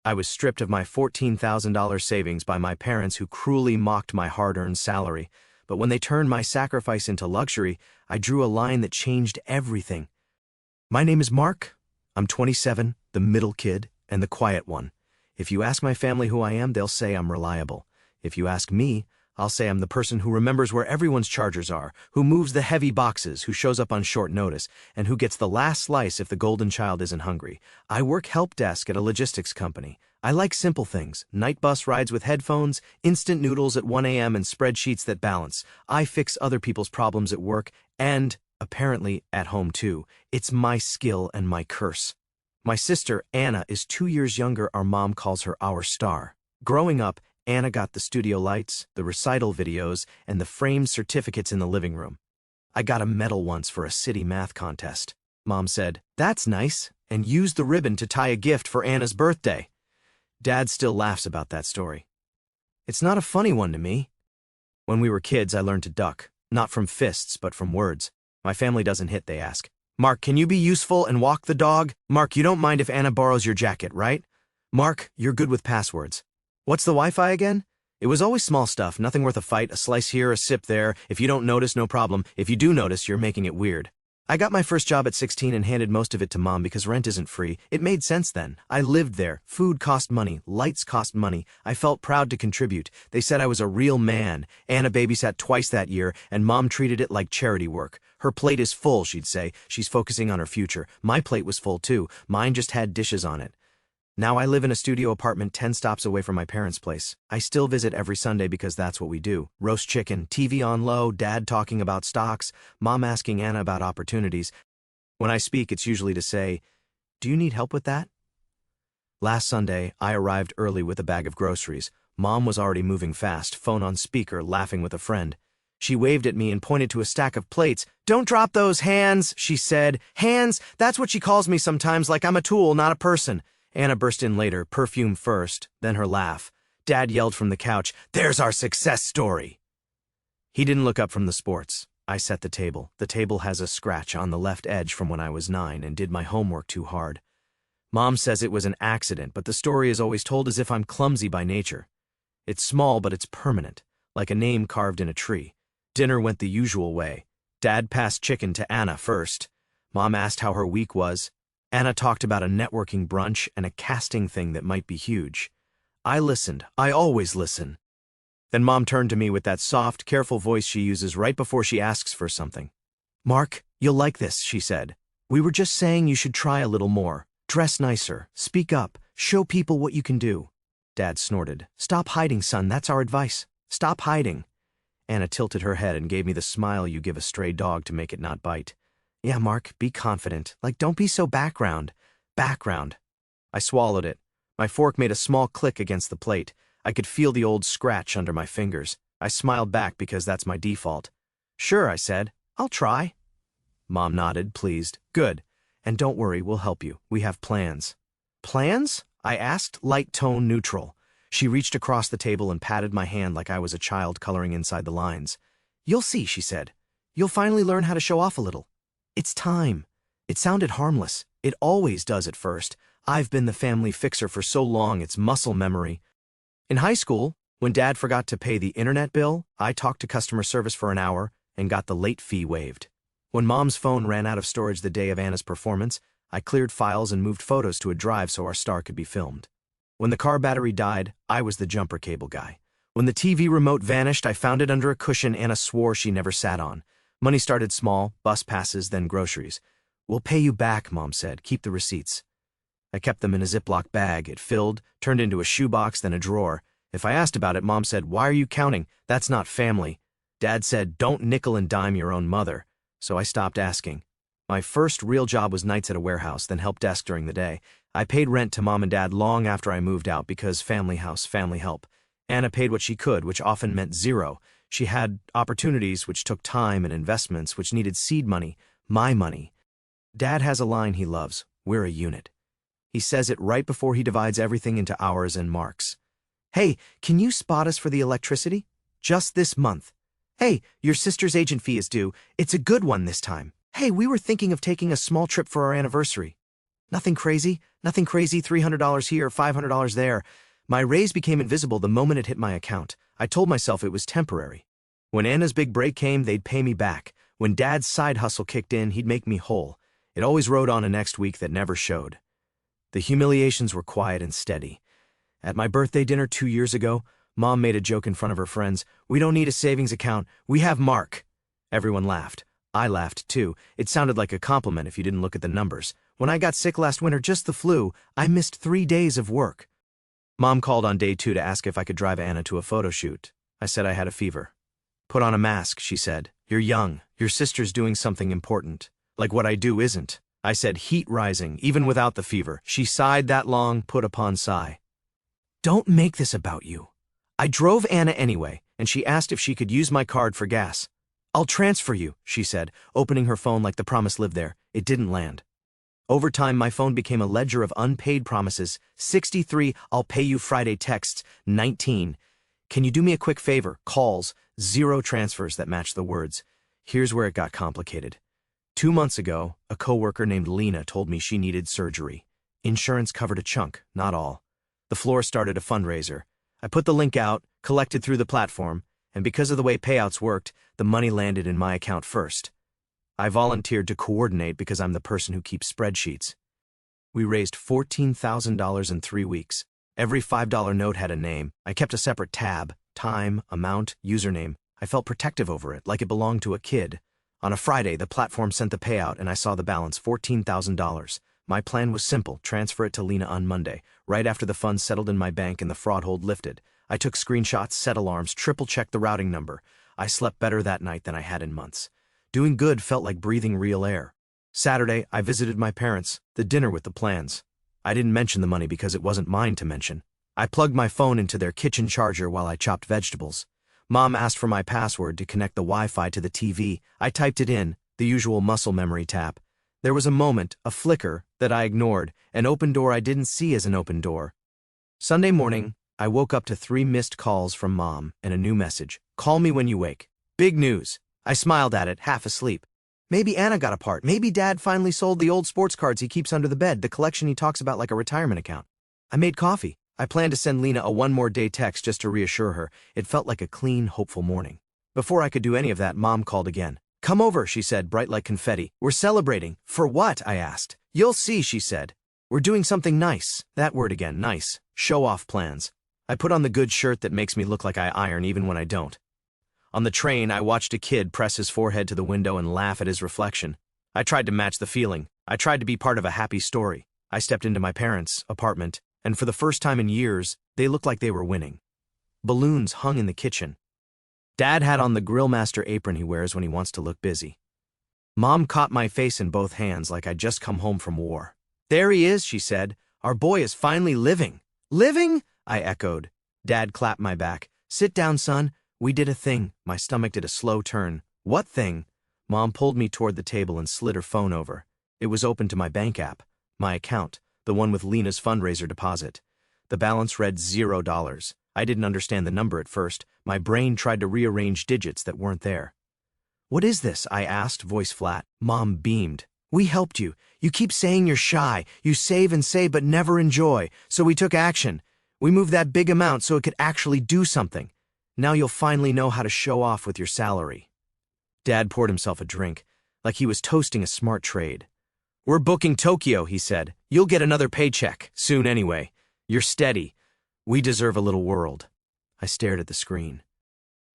I was stripped of my $14,000 savings by my parents who cruelly mocked my hard-earned salary. But when they turned my sacrifice into luxury, I drew a line that changed everything. My name is Mark. I'm 27, the middle kid, and the quiet one. If you ask my family who I am, they'll say I'm reliable. If you ask me, I'll say I'm the person who remembers where everyone's chargers are, who moves the heavy boxes, who shows up on short notice, and who gets the last slice if the golden child isn't hungry. I work help desk at a logistics company. I like simple things: night bus rides with headphones, instant noodles at 1 a.m. and spreadsheets that balance. I fix other people's problems at work and, apparently, at home too. It's my skill and my curse. My sister, Anna, is 2 years younger. Our mom calls her our star. Growing up, Anna got the studio lights, the recital videos, and the framed certificates in the living room. I got a medal once for a city math contest. Mom said, "That's nice," and used the ribbon to tie a gift for Anna's birthday. Dad still laughs about that story. It's not a funny one to me. When we were kids, I learned to duck, not from fists, but from words. My family doesn't hit, they ask. Mark, can you be useful and walk the dog? Mark, you don't mind if Anna borrows your jacket, right? Mark, you're good with passwords. What's the Wi-Fi again? It was always small stuff, nothing worth a fight, a slice here, a sip there. If you don't notice, no problem. If you do notice, you're making it weird. I got my first job at 16 and handed most of it to Mom because rent isn't free. It made sense then. I lived there. Food cost money. Lights cost money. I felt proud to contribute. They said I was a real man. Anna babysat twice that year, and Mom treated it like charity work. Her plate is full, she'd say. She's focusing on her future. My plate was full too. Mine just had dishes on it. Now I live in a studio apartment 10 stops away from my parents' place. I still visit every Sunday because that's what we do. Roast chicken, TV on low, Dad talking about stocks, Mom asking Anna about opportunities. When I speak, it's usually to say, "Do you need help with that?" Last Sunday, I arrived early with a bag of groceries. Mom was already moving fast, phone on speaker, laughing with a friend. She waved at me and pointed to a stack of plates. "Don't drop those hands," she said. "Hands? That's what she calls me sometimes, like I'm a tool, not a person." Anna burst in later, perfume first, then her laugh. Dad yelled from the couch, "There's our success story." He didn't look up from the sports. I set the table. The table has a scratch on the left edge from when I was 9 and did my homework too hard. Mom says it was an accident, but the story is always told as if I'm clumsy by nature. It's small, but it's permanent, like a name carved in a tree. Dinner went the usual way. Dad passed chicken to Anna first. Mom asked how her week was. Anna talked about a networking brunch and a casting thing that might be huge. I listened. I always listen. Then Mom turned to me with that soft, careful voice she uses right before she asks for something. "Mark, you'll like this," she said. "We were just saying you should try a little more. Dress nicer. Speak up. Show people what you can do." Dad snorted. "Stop hiding, son. That's our advice. Stop hiding." Anna tilted her head and gave me the smile you give a stray dog to make it not bite. "Yeah, Mark, be confident. Like, don't be so background. Background." I swallowed it. My fork made a small click against the plate. I could feel the old scratch under my fingers. I smiled back because that's my default. "Sure," I said. "I'll try." Mom nodded, pleased. "Good. And don't worry, we'll help you. We have plans." "Plans?" I asked, light tone neutral. She reached across the table and patted my hand like I was a child coloring inside the lines. "You'll see," she said. "You'll finally learn how to show off a little. It's time." It sounded harmless. It always does at first. I've been the family fixer for so long, it's muscle memory. In high school, when Dad forgot to pay the internet bill, I talked to customer service for an hour and got the late fee waived. When Mom's phone ran out of storage the day of Anna's performance, I cleared files and moved photos to a drive so our star could be filmed. When the car battery died, I was the jumper cable guy. When the TV remote vanished, I found it under a cushion Anna swore she never sat on. Money started small, bus passes, then groceries. "We'll pay you back," Mom said. "Keep the receipts." I kept them in a Ziploc bag. It filled, turned into a shoebox, then a drawer. If I asked about it, Mom said, "Why are you counting? That's not family." Dad said, "Don't nickel and dime your own mother." So I stopped asking. My first real job was nights at a warehouse, then help desk during the day. I paid rent to Mom and Dad long after I moved out because family house, family help. Anna paid what she could, which often meant zero. She had opportunities which took time and investments which needed seed money, my money. Dad has a line he loves: "We're a unit." He says it right before he divides everything into hours and marks. "Hey, can you spot us for the electricity? Just this month. Hey, your sister's agent fee is due. It's a good one this time. Hey, we were thinking of taking a small trip for our anniversary." Nothing crazy, $300 here, $500 there. My raise became invisible the moment it hit my account. I told myself it was temporary. When Anna's big break came, they'd pay me back. When Dad's side hustle kicked in, he'd make me whole. It always rode on a next week that never showed. The humiliations were quiet and steady. At my birthday dinner 2 years ago, Mom made a joke in front of her friends. "We don't need a savings account. We have Mark." Everyone laughed. I laughed too. It sounded like a compliment if you didn't look at the numbers. When I got sick last winter, just the flu, I missed 3 days of work. Mom called on day 2 to ask if I could drive Anna to a photo shoot. I said I had a fever. "Put on a mask," she said. "You're young. Your sister's doing something important. Like what I do isn't." I said, heat rising, even without the fever. She sighed that long, put upon sigh. "Don't make this about you." I drove Anna anyway, and she asked if she could use my card for gas. "I'll transfer you," she said, opening her phone like the promise lived there. It didn't land. Over time, my phone became a ledger of unpaid promises. 63, "I'll pay you Friday" texts. 19, "Can you do me a quick favor?" calls. 0 transfers that matched the words. Here's where it got complicated. 2 months ago, a coworker named Lena told me she needed surgery. Insurance covered a chunk, not all. The floor started a fundraiser. I put the link out, collected through the platform, and because of the way payouts worked, the money landed in my account first. I volunteered to coordinate because I'm the person who keeps spreadsheets. We raised $14,000 in 3 weeks. Every $5 note had a name. I kept a separate tab: time, amount, username. I felt protective over it, like it belonged to a kid. On a Friday, the platform sent the payout and I saw the balance, $14,000. My plan was simple: transfer it to Lena on Monday, right after the funds settled in my bank and the fraud hold lifted. I took screenshots, set alarms, triple-checked the routing number. I slept better that night than I had in months. Doing good felt like breathing real air. Saturday, I visited my parents, the dinner with the plans. I didn't mention the money because it wasn't mine to mention. I plugged my phone into their kitchen charger while I chopped vegetables. Mom asked for my password to connect the Wi-Fi to the TV. I typed it in, the usual muscle memory tap. There was a moment, a flicker, that I ignored, an open door I didn't see as an open door. Sunday morning, I woke up to 3 missed calls from Mom and a new message: "Call me when you wake." Big news. I smiled at it, half asleep. Maybe Anna got a part. Maybe Dad finally sold the old sports cards he keeps under the bed, the collection he talks about like a retirement account. I made coffee. I planned to send Lena a one more day text just to reassure her. It felt like a clean, hopeful morning. Before I could do any of that, Mom called again. "Come over," she said, bright like confetti. "We're celebrating." "For what?" I asked. "You'll see," she said. "We're doing something nice." That word again, nice. Show-off plans. I put on the good shirt that makes me look like I iron even when I don't. On the train, I watched a kid press his forehead to the window and laugh at his reflection. I tried to match the feeling. I tried to be part of a happy story. I stepped into my parents' apartment, and for the first time in years, they looked like they were winning. Balloons hung in the kitchen. Dad had on the grillmaster apron he wears when he wants to look busy. Mom caught my face in both hands like I'd just come home from war. "There he is," she said. "Our boy is finally living." "Living?" I echoed. Dad clapped my back. "Sit down, son. We did a thing." My stomach did a slow turn. "What thing?" Mom pulled me toward the table and slid her phone over. It was open to my bank app, my account, the one with Lena's fundraiser deposit. The balance read $0. I didn't understand the number at first. My brain tried to rearrange digits that weren't there. "What is this?" I asked, voice flat. Mom beamed. "We helped you. You keep saying you're shy. You save and save but never enjoy. So we took action. We moved that big amount so it could actually do something. Now you'll finally know how to show off with your salary." Dad poured himself a drink, like he was toasting a smart trade. "We're booking Tokyo," he said. "You'll get another paycheck, soon anyway. You're steady. We deserve a little world." I stared at the screen.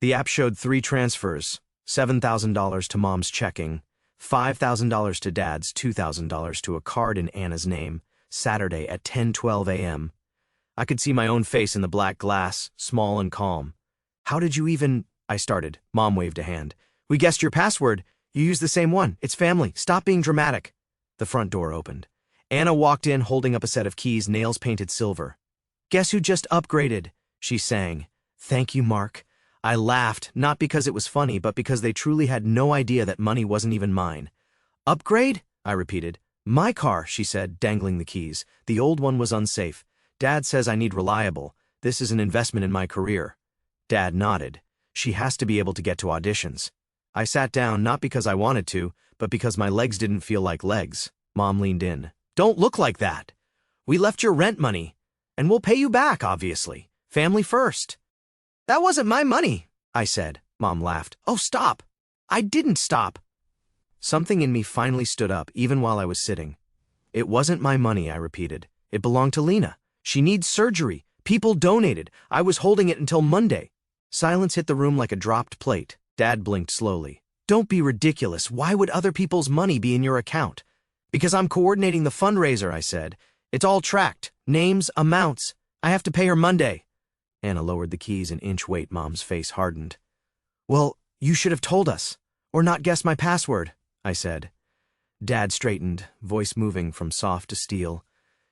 The app showed 3 transfers: $7,000 to Mom's checking, $5,000 to Dad's, $2,000 to a card in Anna's name, Saturday at 10:12 a.m. I could see my own face in the black glass, small and calm. "How did you even—" I started. Mom waved a hand. "We guessed your password. You used the same one. It's family. Stop being dramatic." The front door opened. Anna walked in holding up a set of keys, nails painted silver. "Guess who just upgraded?" she sang. "Thank you, Mark." I laughed, not because it was funny, but because they truly had no idea that money wasn't even mine. "Upgrade?" I repeated. "My car," she said, dangling the keys. "The old one was unsafe. Dad says I need reliable. This is an investment in my career." Dad nodded. "She has to be able to get to auditions." I sat down, not because I wanted to, but because my legs didn't feel like legs. Mom leaned in. Don't look like that. We left your rent money, and we'll pay you back, obviously. Family first. That wasn't my money, I said. Mom laughed. Oh, stop. I didn't stop. Something in me finally stood up, even while I was sitting. It wasn't my money, I repeated. It belonged to Lena. She needs surgery. People donated. I was holding it until Monday. Silence hit the room like a dropped plate. Dad blinked slowly. Don't be ridiculous. Why would other people's money be in your account? Because I'm coordinating the fundraiser, I said. It's all tracked. Names, amounts. I have to pay her Monday. Anna lowered the keys an inch. Weight. Mom's face hardened. Well, you should have told us, or not guessed my password, I said. Dad straightened, voice moving from soft to steel.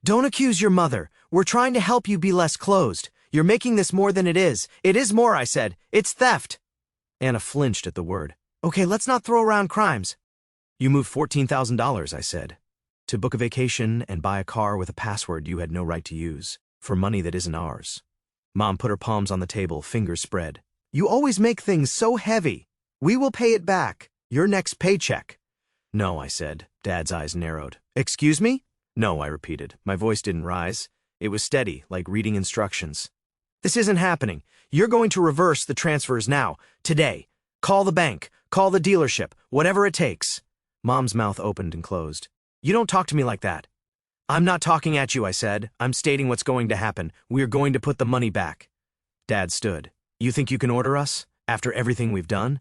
Don't accuse your mother. We're trying to help you be less closed. You're making this more than it is. It is more, I said. It's theft. Anna flinched at the word. Okay, let's not throw around crimes. You moved $14,000, I said, to book a vacation and buy a car with a password you had no right to use, for money that isn't ours. Mom put her palms on the table, fingers spread. You always make things so heavy. We will pay it back. Your next paycheck. No, I said. Dad's eyes narrowed. Excuse me? No, I repeated. My voice didn't rise. It was steady, like reading instructions. This isn't happening. You're going to reverse the transfers now, today. Call the bank, call the dealership, whatever it takes. Mom's mouth opened and closed. You don't talk to me like that. I'm not talking at you, I said. I'm stating what's going to happen. We're going to put the money back. Dad stood. You think you can order us? After everything we've done?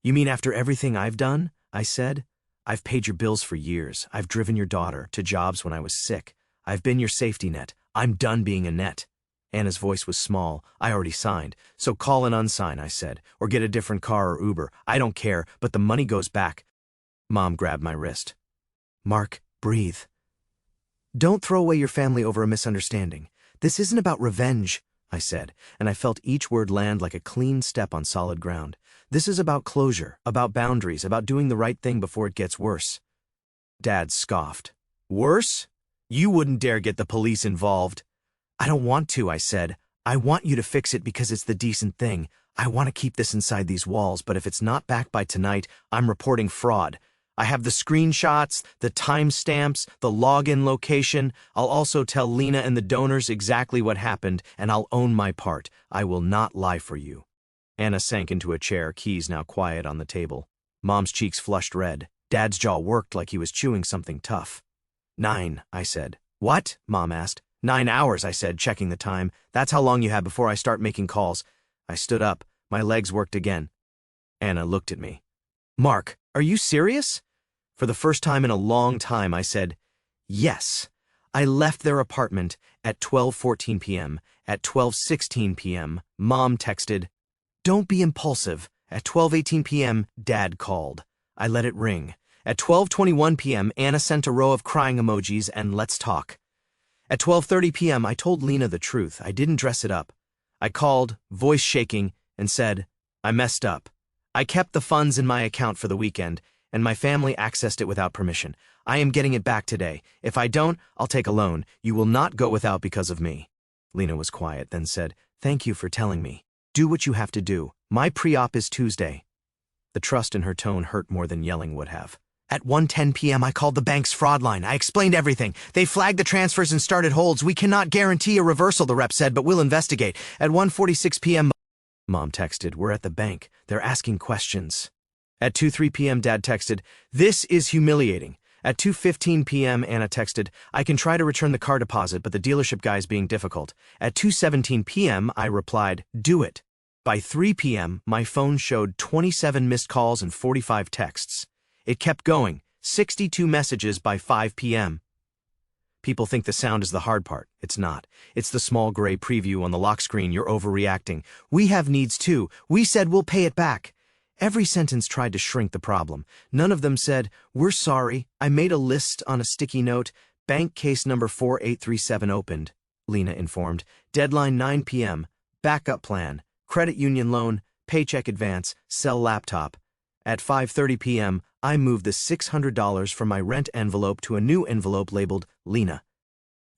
You mean after everything I've done? I said. I've paid your bills for years. I've driven your daughter to jobs when I was sick. I've been your safety net. I'm done being a net. Anna's voice was small. I already signed. So call and unsign, I said, or get a different car or Uber. I don't care, but the money goes back. Mom grabbed my wrist. Mark, breathe. Don't throw away your family over a misunderstanding. This isn't about revenge, I said, and I felt each word land like a clean step on solid ground. This is about closure, about boundaries, about doing the right thing before it gets worse. Dad scoffed. Worse? You wouldn't dare get the police involved. I don't want to, I said. I want you to fix it because it's the decent thing. I want to keep this inside these walls, but if it's not back by tonight, I'm reporting fraud. I have the screenshots, the timestamps, the login location. I'll also tell Lena and the donors exactly what happened, and I'll own my part. I will not lie for you. Anna sank into a chair, keys now quiet on the table. Mom's cheeks flushed red. Dad's jaw worked like he was chewing something tough. 9, I said. What? Mom asked. 9 hours, I said, checking the time. That's how long you have before I start making calls. I stood up. My legs worked again. Anna looked at me. Mark, are you serious? For the first time in a long time, I said, yes. I left their apartment at 12:14 p.m. At 12:16 p.m., Mom texted, don't be impulsive. At 12:18 p.m., Dad called. I let it ring. At 12:21 p.m., Anna sent a row of crying emojis and let's talk. At 12:30 p.m., I told Lena the truth. I didn't dress it up. I called, voice shaking, and said, I messed up. I kept the funds in my account for the weekend, and my family accessed it without permission. I am getting it back today. If I don't, I'll take a loan. You will not go without because of me. Lena was quiet, then said, thank you for telling me. Do what you have to do. My pre-op is Tuesday. The trust in her tone hurt more than yelling would have. At 1:10 p.m., I called the bank's fraud line. I explained everything. They flagged the transfers and started holds. We cannot guarantee a reversal, the rep said, but we'll investigate. At 1:46 p.m., Mom texted, we're at the bank. They're asking questions. At 2:03 p.m., Dad texted, this is humiliating. At 2:15 p.m., Anna texted, I can try to return the car deposit, but the dealership guy's being difficult. At 2:17 p.m., I replied, do it. By 3 p.m., my phone showed 27 missed calls and 45 texts. It kept going, 62 messages by 5 p.m. People think the sound is the hard part. It's not. It's the small gray preview on the lock screen. You're overreacting. We have needs too. We said we'll pay it back. Every sentence tried to shrink the problem. None of them said, we're sorry. I made a list on a sticky note. Bank case number 4837 opened, Lena informed. Deadline 9 p.m. Backup plan. Credit union loan. Paycheck advance. Sell laptop. At 5:30 p.m., I moved the $600 from my rent envelope to a new envelope labeled Lena.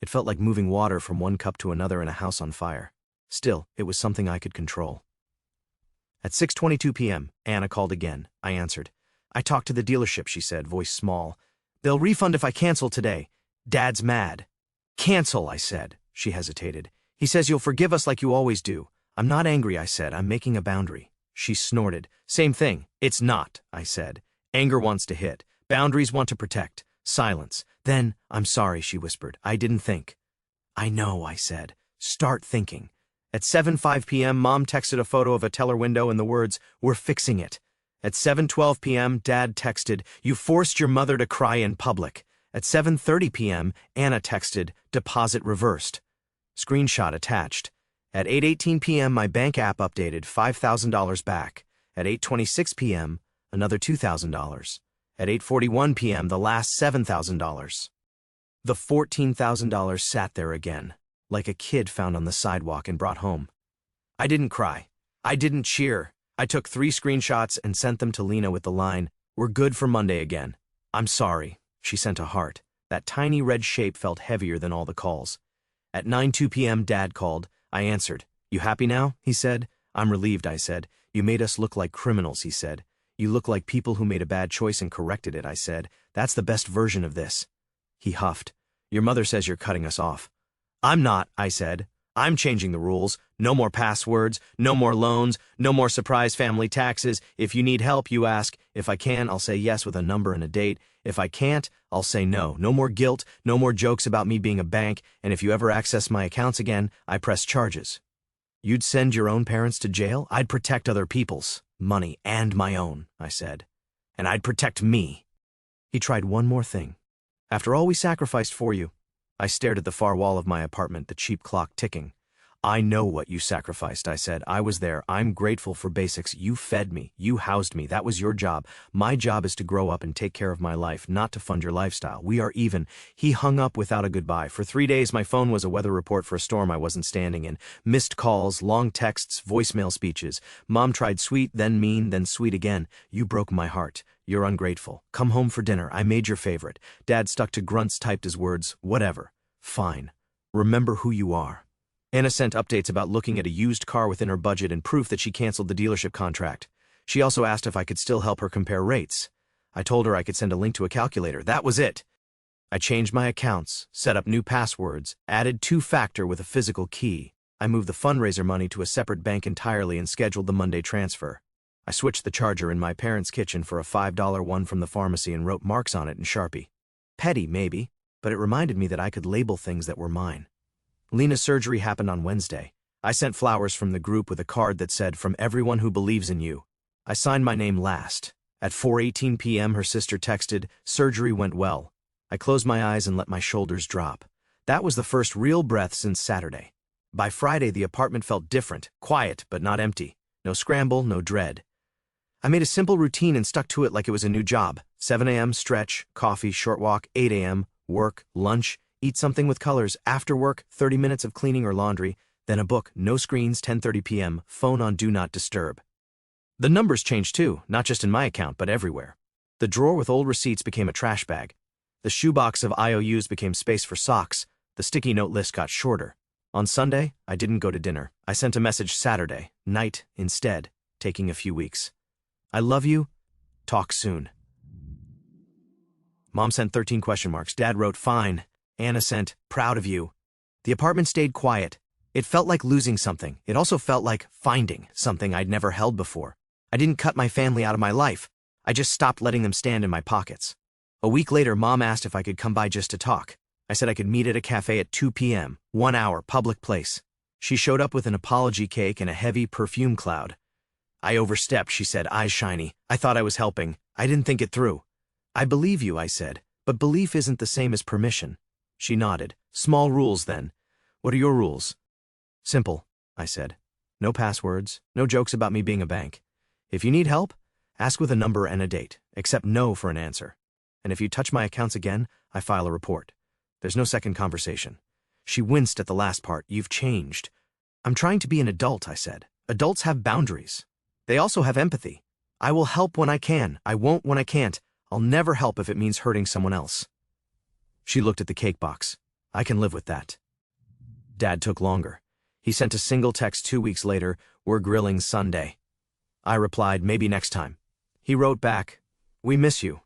It felt like moving water from one cup to another in a house on fire. Still, it was something I could control. At 6:22 p.m., Anna called again. I answered. I talked to the dealership, she said, voice small. They'll refund if I cancel today. Dad's mad. Cancel, I said. She hesitated. He says you'll forgive us like you always do. I'm not angry, I said. I'm making a boundary. She snorted. Same thing. It's not, I said. Anger wants to hit. Boundaries want to protect. Silence. Then, I'm sorry, she whispered. I didn't think. I know, I said. Start thinking. At 7:05 p.m., Mom texted a photo of a teller window and the words, "We're fixing it." At 7:12 p.m., Dad texted, "You forced your mother to cry in public." At 7:30 p.m., Anna texted, "Deposit reversed." Screenshot attached. At 8:18 p.m., my bank app updated, $5,000 back. At 8:26 p.m., another $2,000. At 8:41 p.m., the last $7,000. The $14,000 sat there again, like a kid found on the sidewalk and brought home. I didn't cry. I didn't cheer. I took 3 screenshots and sent them to Lena with the line, "We're good for Monday again." "I'm sorry." She sent a heart. That tiny red shape felt heavier than all the calls. At 9:02 p.m., Dad called. I answered. "You happy now?" he said. "I'm relieved," I said. "You made us look like criminals," he said. "You look like people who made a bad choice and corrected it," I said. "That's the best version of this." He huffed. "Your mother says you're cutting us off." "I'm not," I said. "I'm changing the rules. No more passwords, no more loans, no more surprise family taxes. If you need help, you ask. If I can, I'll say yes with a number and a date. If I can't, I'll say no. No more guilt, no more jokes about me being a bank, and if you ever access my accounts again, I press charges." "You'd send your own parents to jail?" "I'd protect other people's money and my own," I said. "And I'd protect me." He tried one more thing. "After all we sacrificed for you." I stared at the far wall of my apartment, the cheap clock ticking. "I know what you sacrificed," I said. "I was there. I'm grateful for basics. You fed me. You housed me. That was your job. My job is to grow up and take care of my life, not to fund your lifestyle. We are even." He hung up without a goodbye. For 3 days, my phone was a weather report for a storm I wasn't standing in. Missed calls, long texts, voicemail speeches. Mom tried sweet, then mean, then sweet again. "You broke my heart. You're ungrateful. Come home for dinner. I made your favorite." Dad stuck to grunts, typed as words. "Whatever. Fine. Remember who you are." Anna sent updates about looking at a used car within her budget and proof that she canceled the dealership contract. She also asked if I could still help her compare rates. I told her I could send a link to a calculator. That was it. I changed my accounts, set up new passwords, added 2-factor with a physical key. I moved the fundraiser money to a separate bank entirely and scheduled the Monday transfer. I switched the charger in my parents' kitchen for a $5 one from the pharmacy and wrote marks on it in Sharpie. Petty, maybe, but it reminded me that I could label things that were mine. Lena's surgery happened on Wednesday. I sent flowers from the group with a card that said, "From everyone who believes in you." I signed my name last. At 4:18 p.m., her sister texted, "Surgery went well." I closed my eyes and let my shoulders drop. That was the first real breath since Saturday. By Friday, the apartment felt different, quiet, but not empty. No scramble, no dread. I made a simple routine and stuck to it like it was a new job. 7 a.m., stretch, coffee, short walk. 8 a.m., work, lunch, eat something with colors. After work, 30 minutes of cleaning or laundry. Then a book, no screens, 10:30 p.m., phone on Do Not Disturb. The numbers changed too, not just in my account, but everywhere. The drawer with old receipts became a trash bag. The shoebox of IOUs became space for socks. The sticky note list got shorter. On Sunday, I didn't go to dinner. I sent a message Saturday night instead, taking a few weeks. "I love you. Talk soon." Mom sent 13 question marks. Dad wrote, "Fine." Anna sent, "Proud of you." The apartment stayed quiet. It felt like losing something. It also felt like finding something I'd never held before. I didn't cut my family out of my life. I just stopped letting them stand in my pockets. A week later, Mom asked if I could come by just to talk. I said I could meet at a cafe at 2 p.m., 1 hour, public place. She showed up with an apology cake and a heavy perfume cloud. "I overstepped," she said, eyes shiny. "I thought I was helping. I didn't think it through." "I believe you," I said, "but belief isn't the same as permission." She nodded. "Small rules, then." "What are your rules?" "Simple," I said. "No passwords, no jokes about me being a bank. If you need help, ask with a number and a date, accept no for an answer. And if you touch my accounts again, I file a report. There's no second conversation." She winced at the last part. "You've changed." "I'm trying to be an adult," I said. "Adults have boundaries. They also have empathy. I will help when I can. I won't when I can't. I'll never help if it means hurting someone else." She looked at the cake box. "I can live with that." Dad took longer. He sent a single text 2 weeks later, "We're grilling Sunday." I replied, "Maybe next time." He wrote back, "We miss you."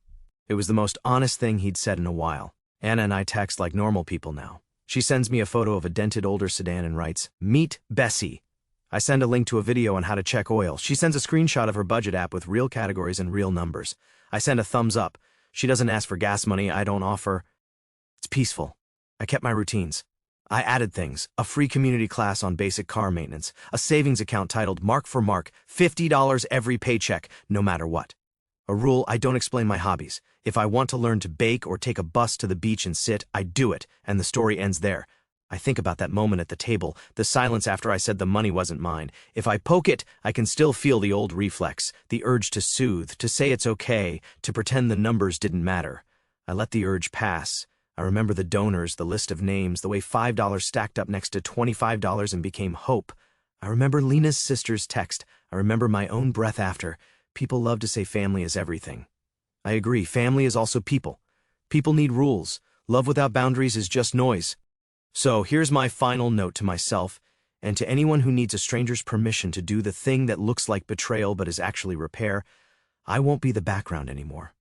It was the most honest thing he'd said in a while. Anna and I text like normal people now. She sends me a photo of a dented older sedan and writes, "Meet Bessie." I send a link to a video on how to check oil. She sends a screenshot of her budget app with real categories and real numbers. I send a thumbs up. She doesn't ask for gas money. I don't offer. It's peaceful. I kept my routines. I added things, a free community class on basic car maintenance, a savings account titled Mark for Mark, $50 every paycheck, no matter what. A rule: I don't explain my hobbies. If I want to learn to bake or take a bus to the beach and sit, I do it, and the story ends there. I think about that moment at the table, the silence after I said the money wasn't mine. If I poke it, I can still feel the old reflex, the urge to soothe, to say it's okay, to pretend the numbers didn't matter. I let the urge pass. I remember the donors, the list of names, the way $5 stacked up next to $25 and became hope. I remember Lena's sister's text. I remember my own breath after. People love to say family is everything. I agree, family is also people. People need rules. Love without boundaries is just noise. So here's my final note to myself and to anyone who needs a stranger's permission to do the thing that looks like betrayal but is actually repair. I won't be the background anymore.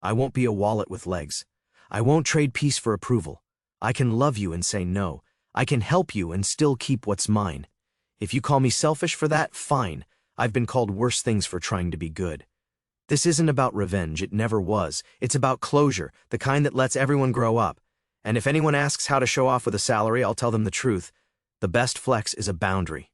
I won't be a wallet with legs. I won't trade peace for approval. I can love you and say no. I can help you and still keep what's mine. If you call me selfish for that, fine. I've been called worse things for trying to be good. This isn't about revenge, it never was. It's about closure, the kind that lets everyone grow up. And if anyone asks how to show off with a salary, I'll tell them the truth. The best flex is a boundary.